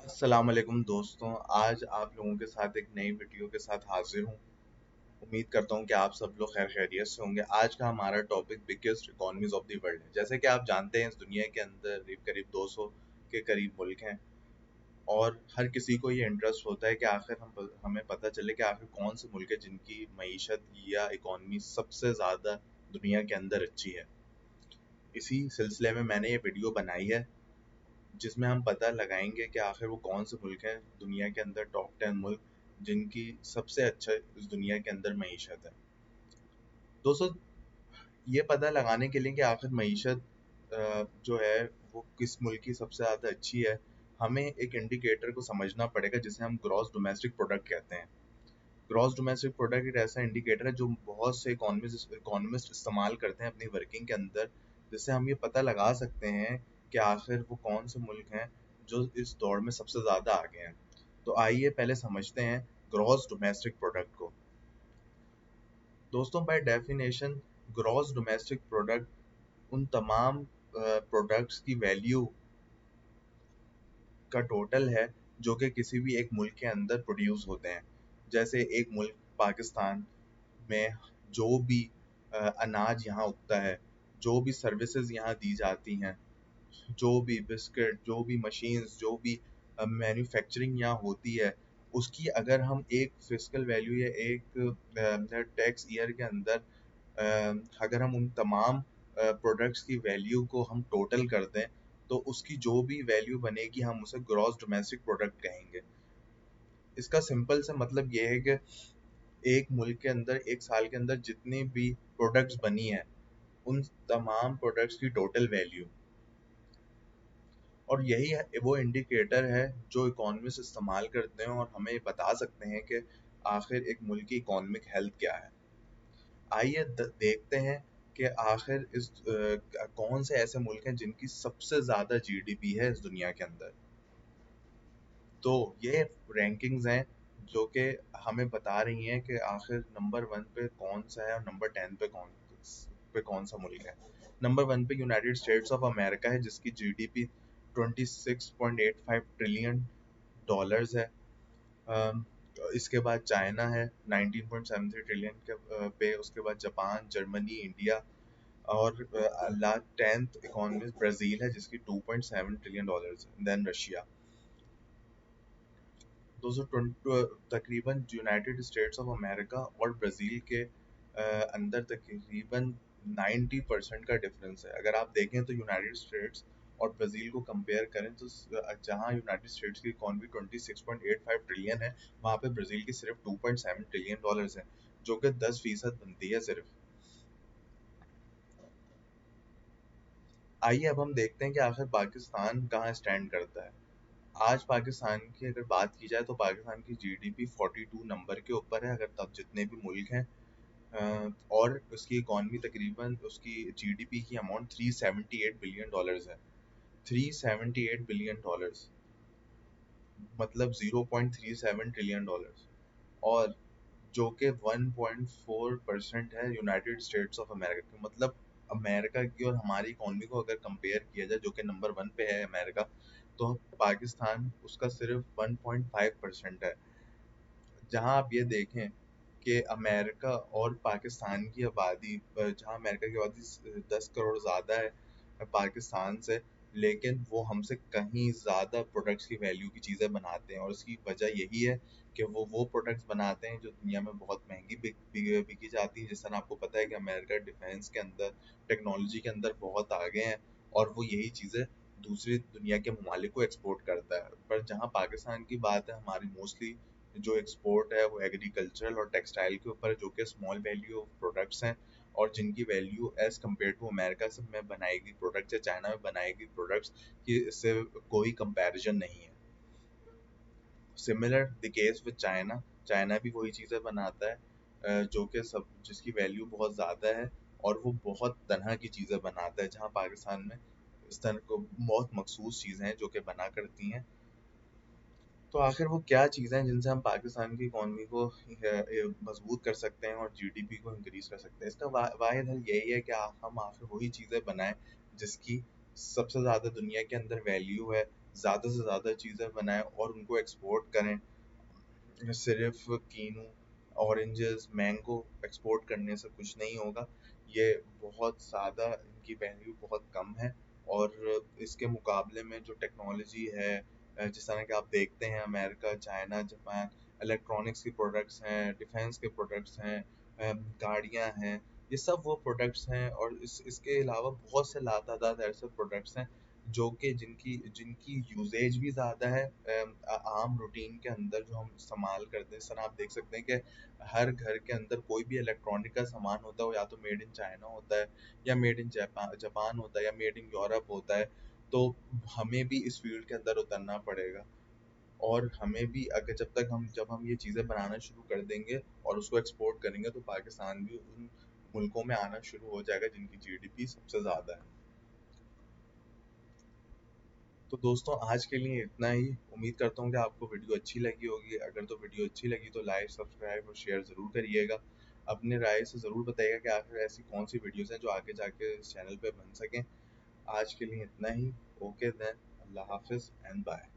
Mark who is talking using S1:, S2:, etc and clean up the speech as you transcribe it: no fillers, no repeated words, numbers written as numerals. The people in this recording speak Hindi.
S1: अस्सलाम वालेकुम दोस्तों। आज आप लोगों के साथ एक नई वीडियो के साथ हाजिर हूँ। उम्मीद करता हूँ कि आप सब लोग खैर खैरियत से होंगे। आज का हमारा topic biggest economies of the world है। जैसे कि आप जानते हैं, इस दुनिया के अंदर करीब करीब 200 के करीब मुल्क हैं और हर किसी को ये इंटरेस्ट होता है कि आखिर हमें पता चले कि आखिर कौन से मुल्क है जिनकी मईशत या इकोनॉमी सबसे ज़्यादा दुनिया के अंदर अच्छी है। इसी सिलसिले में मैंने ये वीडियो बनाई है जिसमें हम पता लगाएंगे कि आखिर वो कौन से मुल्क हैं दुनिया के अंदर टॉप 10 मुल्क जिनकी सबसे अच्छा इस दुनिया के अंदर मईशत है। दोस्तों, ये पता लगाने के लिए कि आखिर मईशत जो है वो किस मुल्क की सबसे ज़्यादा अच्छी है, हमें एक इंडिकेटर को समझना पड़ेगा जिसे हम ग्रॉस डोमेस्टिक प्रोडक्ट कहते हैं। ग्रॉस डोमेस्टिक प्रोडक्ट एक ऐसा इंडिकेटर है जो बहुत से इकोनॉमिस्ट इस्तेमाल करते हैं अपनी वर्किंग के अंदर, जिससे हम ये पता लगा सकते हैं कि आखिर वो कौन से मुल्क हैं जो इस दौर में सबसे ज़्यादा आगे हैं। तो आइए पहले समझते हैं ग्रॉस डोमेस्टिक प्रोडक्ट को। दोस्तों, by definition gross domestic product उन तमाम प्रोडक्ट्स की वैल्यू का टोटल है जो कि किसी भी एक मुल्क के अंदर प्रोड्यूस होते हैं। जैसे एक मुल्क पाकिस्तान में जो भी अनाज यहाँ उगता है, जो भी सर्विसेज यहाँ दी जाती हैं, जो भी बिस्किट, जो भी मशीन्स, जो भी मैन्युफैक्चरिंग यहाँ होती है, उसकी अगर हम एक फिजिकल वैल्यू या एक टैक्स ईयर के अंदर अगर हम उन तमाम प्रोडक्ट्स की वैल्यू को हम टोटल कर दें, तो उसकी जो भी वैल्यू बनेगी हम उसे ग्रॉस डोमेस्टिक प्रोडक्ट कहेंगे। इसका सिंपल सा मतलब ये है कि एक मुल्क के अंदर एक साल के अंदर जितनी भी प्रोडक्ट्स बनी है, उन तमाम प्रोडक्ट्स की टोटल वैल्यू। और यही वो इंडिकेटर है जो इकोनॉमिस्ट इस्तेमाल करते हैं और हमें बता सकते हैं कि आखिर एक मुल्क की इकोनॉमिक हेल्थ क्या है। आइए देखते हैं कि आखिर कौन से ऐसे मुल्क हैं जिनकी सबसे ज़्यादा जीडीपी है इस दुनिया के अंदर। तो ये रैंकिंग्स हैं जो कि हमें बता रही हैं कि आखिर नंबर 1 पे कौन सा है और नंबर 10 पे कौन सा मुल्क है। नंबर 1 पे यूनाइटेड स्टेट्स ऑफ अमेरिका है जिसकी जीडीपी 26.85 ट्रिलियन डॉलर्स है। अम, इसके बाद चाइना है 19.73 ट्रिलियन पे। उसके बाद जापान, जर्मनी, इंडिया और लास्ट 10th इकोनॉमी ब्राज़ील है जिसकी 2.7 ट्रिलियन डॉलर्स है। Then Russia. 220 तकरीबन यूनाइटेड स्टेट्स ऑफ अमेरिका और ब्राज़ील के अंदर तकरीबन 90% का डिफरेंस है। अगर आप देखें तो यूनाइटेड स्टेट्स और ब्राज़ील को कंपेयर करें तो जहां यूनाइटेड स्टेट्स की इकोनॉमी 26.85 ट्रिलियन है, वहां पे ब्राज़ील की सिर्फ 2.7 ट्रिलियन डॉलर्स है, जो कि 10% बनती है सिर्फ। आइए अब हम देखते हैं कि आखिर पाकिस्तान कहाँ स्टैंड करता है। आज पाकिस्तान की अगर बात की जाए तो पाकिस्तान की जीडीपी 42 नंबर के ऊपर है, अगर तब जितने भी मुल्क हैं। और उसकी इकॉनमी तकरीबन उसकी जीडीपी की अमाउंट 378 बिलियन डॉलर्स है। 378 बिलियन डॉलर्स मतलब 0.37 ट्रिलियन डॉलर्स। और जो कि 1.4% है यूनाइटेड स्टेट्स ऑफ अमेरिका की। मतलब अमेरिका की और हमारी इकोनॉमी को अगर कंपेयर किया जाए, जो कि नंबर 1 पे है अमेरिका, तो पाकिस्तान उसका सिर्फ 1.5% है। जहां आप ये देखें कि अमेरिका और पाकिस्तान की आबादी, जहां अमेरिका की आबादी 10 करोड़ ज़्यादा है पाकिस्तान से, लेकिन वो हमसे कहीं ज़्यादा प्रोडक्ट्स की वैल्यू की चीज़ें बनाते हैं। और उसकी वजह यही है कि वो प्रोडक्ट्स बनाते हैं जो दुनिया में बहुत महंगी बिकी जाती है। जिस तरह आपको पता है कि अमेरिका डिफेंस के अंदर, टेक्नोलॉजी के अंदर बहुत आगे हैं और वो यही चीज़ें दूसरी दुनिया के ममालिक को एक्सपोर्ट करता है। पर जहाँ पाकिस्तान की बात है, हमारी मोस्टली जो एक्सपोर्ट है वो एग्रीकल्चरल और टेक्सटाइल के ऊपर है, जो कि स्मॉल वैल्यू प्रोडक्ट्स हैं और जिनकी value as compare to America से में बनाई गई प्रोडक्ट्स या चाइना में बनाई गई प्रोडक्ट्स की इससे कोई कंपैरिजन नहीं है। Similar the case with China. China भी वही चीज़ें बनाता है जो कि सब जिसकी वैल्यू बहुत ज़्यादा है और वो बहुत तरह की चीज़ें बनाता है, जहाँ पाकिस्तान में इस तरह को बहुत मखसूस चीज़ें हैं जो कि बना करती हैं। तो आखिर वो क्या चीज़ें हैं जिनसे हम पाकिस्तान की इकॉनमी को मजबूत कर सकते हैं और जीडीपी को इंक्रीज कर सकते हैं। इसका वाहिद हल यही है कि हम आखिर वही चीज़ें बनाएं जिसकी सबसे ज़्यादा दुनिया के अंदर वैल्यू है, ज़्यादा से ज़्यादा चीज़ें बनाएं और उनको एक्सपोर्ट करें। सिर्फ कीनू, ऑरेंजेस, मैंगो एक्सपोर्ट करने से कुछ नहीं होगा। ये बहुत ज़्यादा, इनकी वैल्यू बहुत कम है। और इसके मुकाबले में जो टेक्नोलॉजी है, जिस तरह के आप देखते हैं अमेरिका, चाइना, जापान, इलेक्ट्रॉनिक्स की प्रोडक्ट्स हैं, डिफेंस के प्रोडक्ट्स हैं, गाड़ियाँ हैं, ये सब वो प्रोडक्ट्स हैं। और इसके अलावा बहुत से लातादाद ऐसे प्रोडक्ट्स हैं जो कि जिनकी जिनकी यूसेज भी ज़्यादा है आम रूटीन के अंदर जो हम इस्तेमाल करते हैं। सर आप देख सकते हैं कि हर घर के अंदर कोई भी इलेक्ट्रॉनिक का सामान होता है, वो या तो मेड इन चाइना होता है, या मेड इन जापान होता है, या मेड इन यूरोप होता है। तो हमें भी इस फील्ड के अंदर उतरना पड़ेगा। और हमें भी अगर जब हम ये चीज़ें बनाना शुरू कर देंगे और उसको एक्सपोर्ट करेंगे, तो पाकिस्तान भी उन मुल्कों में आना शुरू हो जाएगा जिनकी जीडीपी सबसे ज़्यादा है। तो दोस्तों आज के लिए इतना ही। उम्मीद करता हूँ कि आपको वीडियो अच्छी लगी होगी। अगर तो वीडियो अच्छी लगी तो लाइक, सब्सक्राइब और शेयर ज़रूर करिएगा। अपने राय से ज़रूर बताइएगा कि आखिर ऐसी कौन सी वीडियोज़ हैं जो आगे जाके इस चैनल पे बन सकें। आज के लिए इतना ही। ओके देन, अल्लाह हाफिज़ एंड बाय।